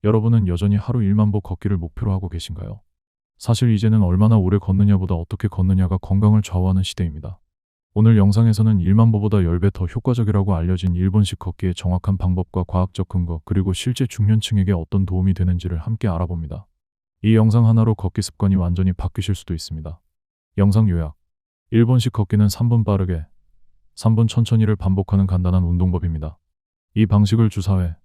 여러분은 여전히 하루 1만 보 걷기를 목표로 하고 계신가요? 사실 이제는 얼마나 오래 걷느냐보다 어떻게 걷느냐가 건강을 좌우하는 시대입니다. 오늘 영상에서는 1만 보보다 10배 더 효과적이라고 알려진 일본식 걷기의 정확한 방법과 과학적 근거, 그리고 실제 중년층에게 어떤 도움이 되는지를 함께 알아봅니다. 이 영상 하나로 걷기 습관이 완전히 바뀌실 수도 있습니다. 영상 요약. 일본식 걷기는 3분 빠르게, 3분 천천히를 반복하는 간단한 운동법입니다. 이 방식을 주 4회,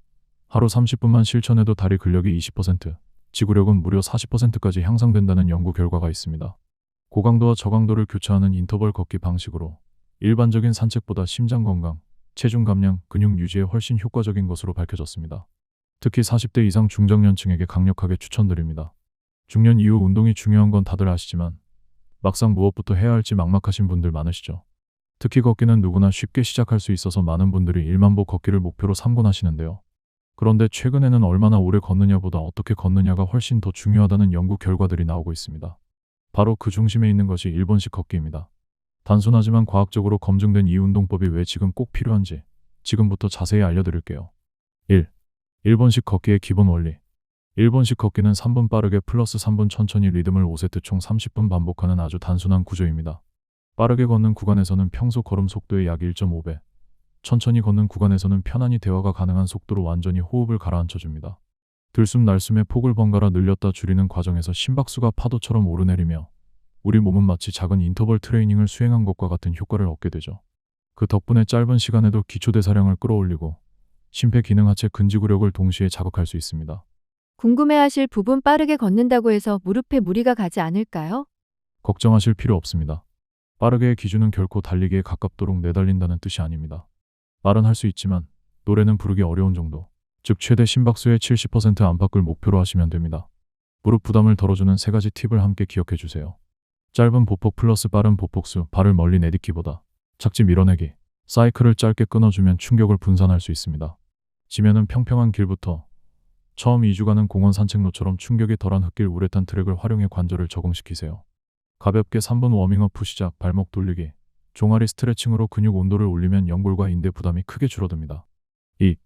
하루 30분만 실천해도 다리 근력이 20%, 지구력은 무려 40%까지 향상된다는 연구 결과가 있습니다. 고강도와 저강도를 교차하는 인터벌 걷기 방식으로 일반적인 산책보다 심장 건강, 체중 감량, 근육 유지에 훨씬 효과적인 것으로 밝혀졌습니다. 특히 40대 이상 중장년층에게 강력하게 추천드립니다. 중년 이후 운동이 중요한 건 다들 아시지만 막상 무엇부터 해야 할지 막막하신 분들 많으시죠. 특히 걷기는 누구나 쉽게 시작할 수 있어서 많은 분들이 1만 보 걷기를 목표로 삼곤 하시는데요. 그런데 최근에는 얼마나 오래 걷느냐보다 어떻게 걷느냐가 훨씬 더 중요하다는 연구 결과들이 나오고 있습니다. 바로 그 중심에 있는 것이 일본식 걷기입니다. 단순하지만 과학적으로 검증된 이 운동법이 왜 지금 꼭 필요한지 지금부터 자세히 알려드릴게요. 1. 일본식 걷기의 기본 원리. 일본식 걷기는 3분 빠르게 플러스 3분 천천히 리듬을 5세트 총 30분 반복하는 아주 단순한 구조입니다. 빠르게 걷는 구간에서는 평소 걸음 속도의 약 1.5배, 천천히 걷는 구간에서는 편안히 대화가 가능한 속도로 완전히 호흡을 가라앉혀줍니다. 들숨 날숨의 폭을 번갈아 늘렸다 줄이는 과정에서 심박수가 파도처럼 오르내리며 우리 몸은 마치 작은 인터벌 트레이닝을 수행한 것과 같은 효과를 얻게 되죠. 그 덕분에 짧은 시간에도 기초대사량을 끌어올리고 심폐기능 하체 근지구력을 동시에 자극할 수 있습니다. 궁금해하실 부분 빠르게 걷는다고 해서 무릎에 무리가 가지 않을까요? 걱정하실 필요 없습니다. 빠르게의 기준은 결코 달리기에 가깝도록 내달린다는 뜻이 아닙니다. 말은 할 수 있지만 노래는 부르기 어려운 정도, 즉 최대 심박수의 70% 안팎을 목표로 하시면 됩니다. 무릎 부담을 덜어주는 3가지 팁을 함께 기억해 주세요. 짧은 보폭 플러스 빠른 보폭수, 발을 멀리 내딛기보다 착지 밀어내기, 사이클을 짧게 끊어주면 충격을 분산할 수 있습니다. 지면은 평평한 길부터 처음 2주 가는 공원 산책로처럼 충격이 덜한 흙길 우레탄 트랙을 활용해 관절을 적응시키세요. 가볍게 3분 워밍업 후 시작, 발목 돌리기, 종아리 스트레칭으로 근육 온도를 올리면 연골과 인대 부담이 크게 줄어듭니다. 2.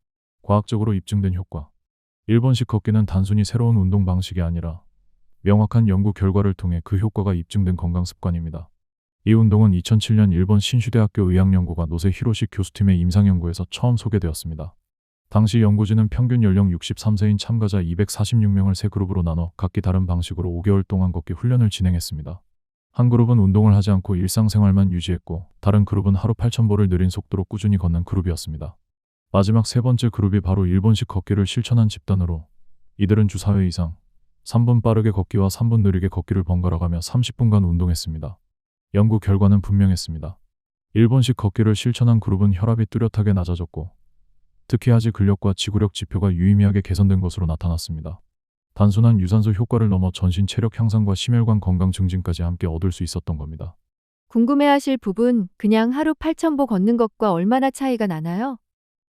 과학적으로 입증된 효과. 일본식 걷기는 단순히 새로운 운동 방식이 아니라 명확한 연구 결과를 통해 그 효과가 입증된 건강 습관입니다. 이 운동은 2007년 일본 신슈대학교 의학연구가 노세 히로시 교수팀의 임상연구에서 처음 소개되었습니다. 당시 연구진은 평균 연령 63세인 참가자 246명을 세 그룹으로 나눠 각기 다른 방식으로 5개월 동안 걷기 훈련을 진행했습니다. 한 그룹은 운동을 하지 않고 일상생활만 유지했고 다른 그룹은 하루 8,000보를 느린 속도로 꾸준히 걷는 그룹이었습니다. 마지막 세 번째 그룹이 바로 일본식 걷기를 실천한 집단으로 이들은 주 4회 이상 3분 빠르게 걷기와 3분 느리게 걷기를 번갈아가며 30분간 운동했습니다. 연구 결과는 분명했습니다. 일본식 걷기를 실천한 그룹은 혈압이 뚜렷하게 낮아졌고 특히 하지 근력과 지구력 지표가 유의미하게 개선된 것으로 나타났습니다. 단순한 유산소 효과를 넘어 전신 체력 향상과 심혈관 건강 증진까지 함께 얻을 수 있었던 겁니다. 궁금해하실 부분, 그냥 하루 8,000보 걷는 것과 얼마나 차이가 나나요?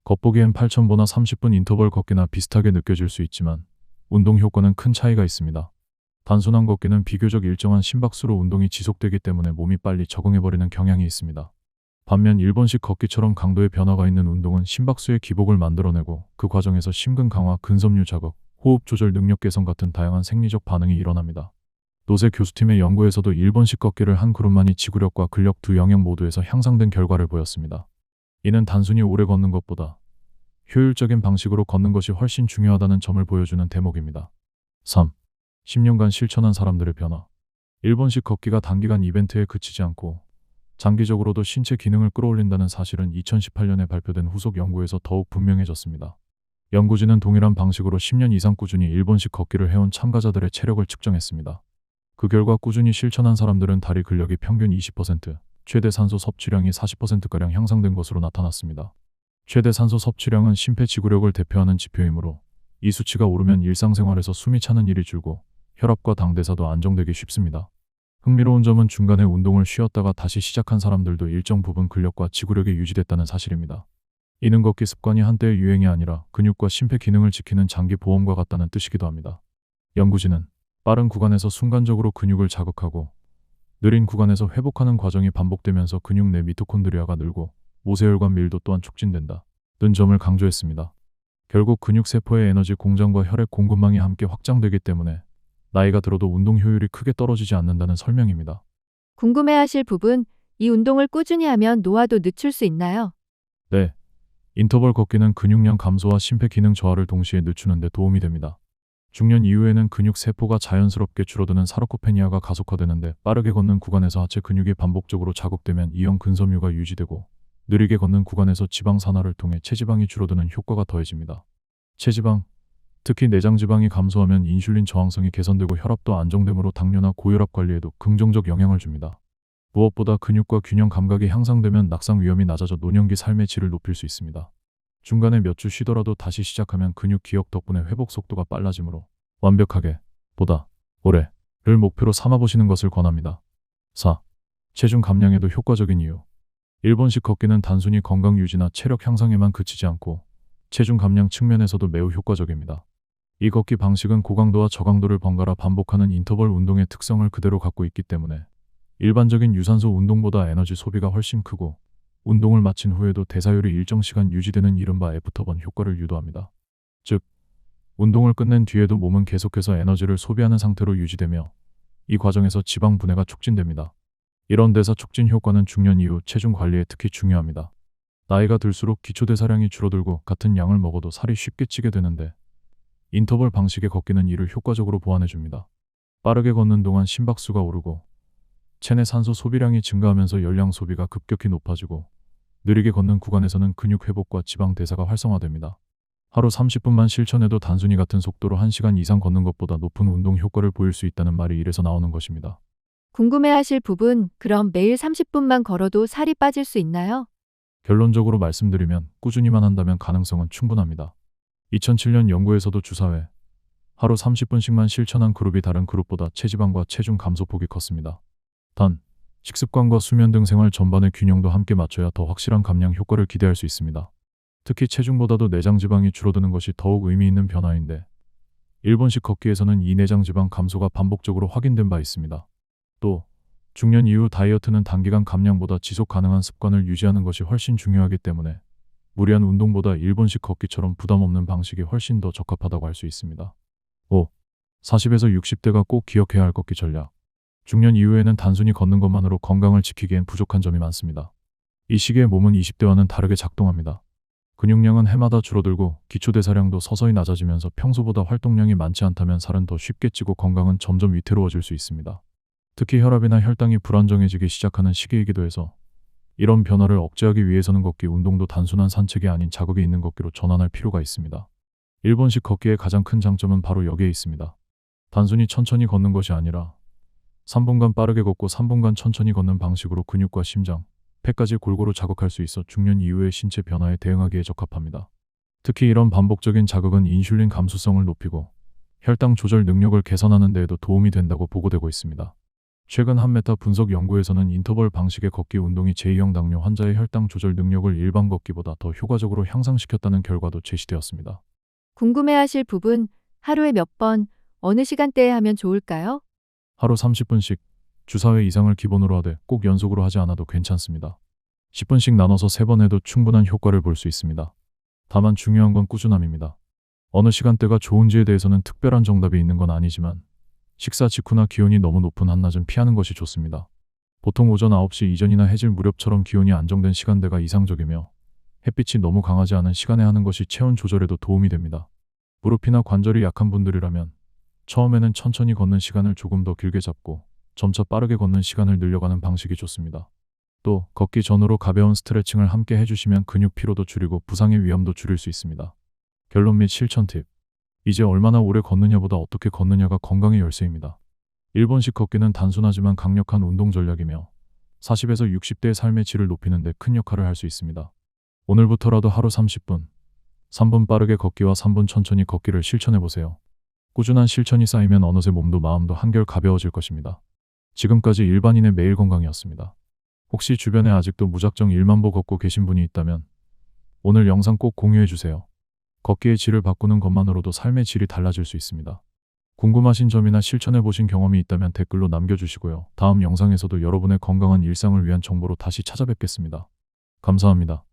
겉보기엔 8,000보나 30분 인터벌 걷기나 비슷하게 느껴질 수 있지만 운동 효과는 큰 차이가 있습니다. 단순한 걷기는 비교적 일정한 심박수로 운동이 지속되기 때문에 몸이 빨리 적응해버리는 경향이 있습니다. 반면 일본식 걷기처럼 강도의 변화가 있는 운동은 심박수의 기복을 만들어내고 그 과정에서 심근 강화, 근섬유 자극, 호흡 조절 능력 개선 같은 다양한 생리적 반응이 일어납니다. 노세 교수팀의 연구에서도 일본식 걷기를 한 그룹만이 지구력과 근력 두 영역 모두에서 향상된 결과를 보였습니다. 이는 단순히 오래 걷는 것보다 효율적인 방식으로 걷는 것이 훨씬 중요하다는 점을 보여주는 대목입니다. 3. 10년간 실천한 사람들의 변화. 일본식 걷기가 단기간 이벤트에 그치지 않고 장기적으로도 신체 기능을 끌어올린다는 사실은 2018년에 발표된 후속 연구에서 더욱 분명해졌습니다. 연구진은 동일한 방식으로 10년 이상 꾸준히 일본식 걷기를 해온 참가자들의 체력을 측정했습니다. 그 결과 꾸준히 실천한 사람들은 다리 근력이 평균 20%, 최대 산소 섭취량이 40%가량 향상된 것으로 나타났습니다. 최대 산소 섭취량은 심폐지구력을 대표하는 지표이므로 이 수치가 오르면 일상생활에서 숨이 차는 일이 줄고 혈압과 당대사도 안정되기 쉽습니다. 흥미로운 점은 중간에 운동을 쉬었다가 다시 시작한 사람들도 일정 부분 근력과 지구력이 유지됐다는 사실입니다. 이는 걷기 습관이 한때의 유행이 아니라 근육과 심폐 기능을 지키는 장기 보험과 같다는 뜻이기도 합니다. 연구진은 빠른 구간에서 순간적으로 근육을 자극하고 느린 구간에서 회복하는 과정이 반복되면서 근육 내 미토콘드리아가 늘고 모세혈관 밀도 또한 촉진된다 는 점을 강조했습니다. 결국 근육세포의 에너지 공장과 혈액 공급망이 함께 확장되기 때문에 나이가 들어도 운동 효율이 크게 떨어지지 않는다는 설명입니다. 궁금해하실 부분, 이 운동을 꾸준히 하면 노화도 늦출 수 있나요? 네, 인터벌 걷기는 근육량 감소와 심폐기능 저하를 동시에 늦추는 데 도움이 됩니다. 중년 이후에는 근육 세포가 자연스럽게 줄어드는 사르코페니아가 가속화되는데 빠르게 걷는 구간에서 하체 근육이 반복적으로 자극되면 이형 근섬유가 유지되고 느리게 걷는 구간에서 지방 산화를 통해 체지방이 줄어드는 효과가 더해집니다. 체지방, 특히 내장 지방이 감소하면 인슐린 저항성이 개선되고 혈압도 안정되므로 당뇨나 고혈압 관리에도 긍정적 영향을 줍니다. 무엇보다 근육과 균형 감각이 향상되면 낙상 위험이 낮아져 노년기 삶의 질을 높일 수 있습니다. 중간에 몇 주 쉬더라도 다시 시작하면 근육 기억 덕분에 회복 속도가 빨라지므로 완벽하게, 보다, 오래를 목표로 삼아보시는 것을 권합니다. 4. 체중 감량에도 효과적인 이유. 일본식 걷기는 단순히 건강 유지나 체력 향상에만 그치지 않고 체중 감량 측면에서도 매우 효과적입니다. 이 걷기 방식은 고강도와 저강도를 번갈아 반복하는 인터벌 운동의 특성을 그대로 갖고 있기 때문에 일반적인 유산소 운동보다 에너지 소비가 훨씬 크고 운동을 마친 후에도 대사율이 일정 시간 유지되는 이른바 애프터번 효과를 유도합니다. 즉, 운동을 끝낸 뒤에도 몸은 계속해서 에너지를 소비하는 상태로 유지되며 이 과정에서 지방 분해가 촉진됩니다. 이런 대사 촉진 효과는 중년 이후 체중 관리에 특히 중요합니다. 나이가 들수록 기초대사량이 줄어들고 같은 양을 먹어도 살이 쉽게 찌게 되는데 인터벌 방식의 걷기는 이를 효과적으로 보완해줍니다. 빠르게 걷는 동안 심박수가 오르고 체내 산소 소비량이 증가하면서 열량 소비가 급격히 높아지고 느리게 걷는 구간에서는 근육 회복과 지방 대사가 활성화됩니다. 하루 30분만 실천해도 단순히 같은 속도로 1시간 이상 걷는 것보다 높은 운동 효과를 보일 수 있다는 말이 이래서 나오는 것입니다. 궁금해하실 부분, 그럼 매일 30분만 걸어도 살이 빠질 수 있나요? 결론적으로 말씀드리면 꾸준히만 한다면 가능성은 충분합니다. 2007년 연구에서도 주사회 하루 30분씩만 실천한 그룹이 다른 그룹보다 체지방과 체중 감소폭이 컸습니다. 단, 식습관과 수면 등 생활 전반의 균형도 함께 맞춰야 더 확실한 감량 효과를 기대할 수 있습니다. 특히 체중보다도 내장 지방이 줄어드는 것이 더욱 의미 있는 변화인데 일본식 걷기에서는 이 내장 지방 감소가 반복적으로 확인된 바 있습니다. 또 중년 이후 다이어트는 단기간 감량보다 지속 가능한 습관을 유지하는 것이 훨씬 중요하기 때문에 무리한 운동보다 일본식 걷기처럼 부담 없는 방식이 훨씬 더 적합하다고 할 수 있습니다. 5. 40에서 60대가 꼭 기억해야 할 걷기 전략. 중년 이후에는 단순히 걷는 것만으로 건강을 지키기엔 부족한 점이 많습니다. 이 시기에 몸은 20대와는 다르게 작동합니다. 근육량은 해마다 줄어들고 기초대사량도 서서히 낮아지면서 평소보다 활동량이 많지 않다면 살은 더 쉽게 찌고 건강은 점점 위태로워질 수 있습니다. 특히 혈압이나 혈당이 불안정해지기 시작하는 시기이기도 해서 이런 변화를 억제하기 위해서는 걷기 운동도 단순한 산책이 아닌 자극이 있는 걷기로 전환할 필요가 있습니다. 일본식 걷기의 가장 큰 장점은 바로 여기에 있습니다. 단순히 천천히 걷는 것이 아니라 3분간 빠르게 걷고 3분간 천천히 걷는 방식으로 근육과 심장, 폐까지 골고루 자극할 수 있어 중년 이후의 신체 변화에 대응하기에 적합합니다. 특히 이런 반복적인 자극은 인슐린 감수성을 높이고 혈당 조절 능력을 개선하는 데에도 도움이 된다고 보고되고 있습니다. 최근 한 메타 분석 연구에서는 인터벌 방식의 걷기 운동이 제2형 당뇨 환자의 혈당 조절 능력을 일반 걷기보다 더 효과적으로 향상시켰다는 결과도 제시되었습니다. 궁금해하실 부분, 하루에 몇 번, 어느 시간대에 하면 좋을까요? 하루 30분씩 주사회 이상을 기본으로 하되 꼭 연속으로 하지 않아도 괜찮습니다. 10분씩 나눠서 3번 해도 충분한 효과를 볼 수 있습니다. 다만 중요한 건 꾸준함입니다. 어느 시간대가 좋은지에 대해서는 특별한 정답이 있는 건 아니지만 식사 직후나 기온이 너무 높은 한낮은 피하는 것이 좋습니다. 보통 오전 9시 이전이나 해질 무렵처럼 기온이 안정된 시간대가 이상적이며 햇빛이 너무 강하지 않은 시간에 하는 것이 체온 조절에도 도움이 됩니다. 무릎이나 관절이 약한 분들이라면 처음에는 천천히 걷는 시간을 조금 더 길게 잡고 점차 빠르게 걷는 시간을 늘려가는 방식이 좋습니다. 또 걷기 전후로 가벼운 스트레칭을 함께 해주시면 근육 피로도 줄이고 부상의 위험도 줄일 수 있습니다. 결론 및 실천 팁. 이제 얼마나 오래 걷느냐보다 어떻게 걷느냐가 건강의 열쇠입니다. 일본식 걷기는 단순하지만 강력한 운동 전략이며 40에서 60대의 삶의 질을 높이는 데 큰 역할을 할 수 있습니다. 오늘부터라도 하루 30분, 3분 빠르게 걷기와 3분 천천히 걷기를 실천해보세요. 꾸준한 실천이 쌓이면 어느새 몸도 마음도 한결 가벼워질 것입니다. 지금까지 일반인의 매일 건강이었습니다. 혹시 주변에 아직도 무작정 1만보 걷고 계신 분이 있다면 오늘 영상 꼭 공유해주세요. 걷기의 질을 바꾸는 것만으로도 삶의 질이 달라질 수 있습니다. 궁금하신 점이나 실천해보신 경험이 있다면 댓글로 남겨주시고요. 다음 영상에서도 여러분의 건강한 일상을 위한 정보로 다시 찾아뵙겠습니다. 감사합니다.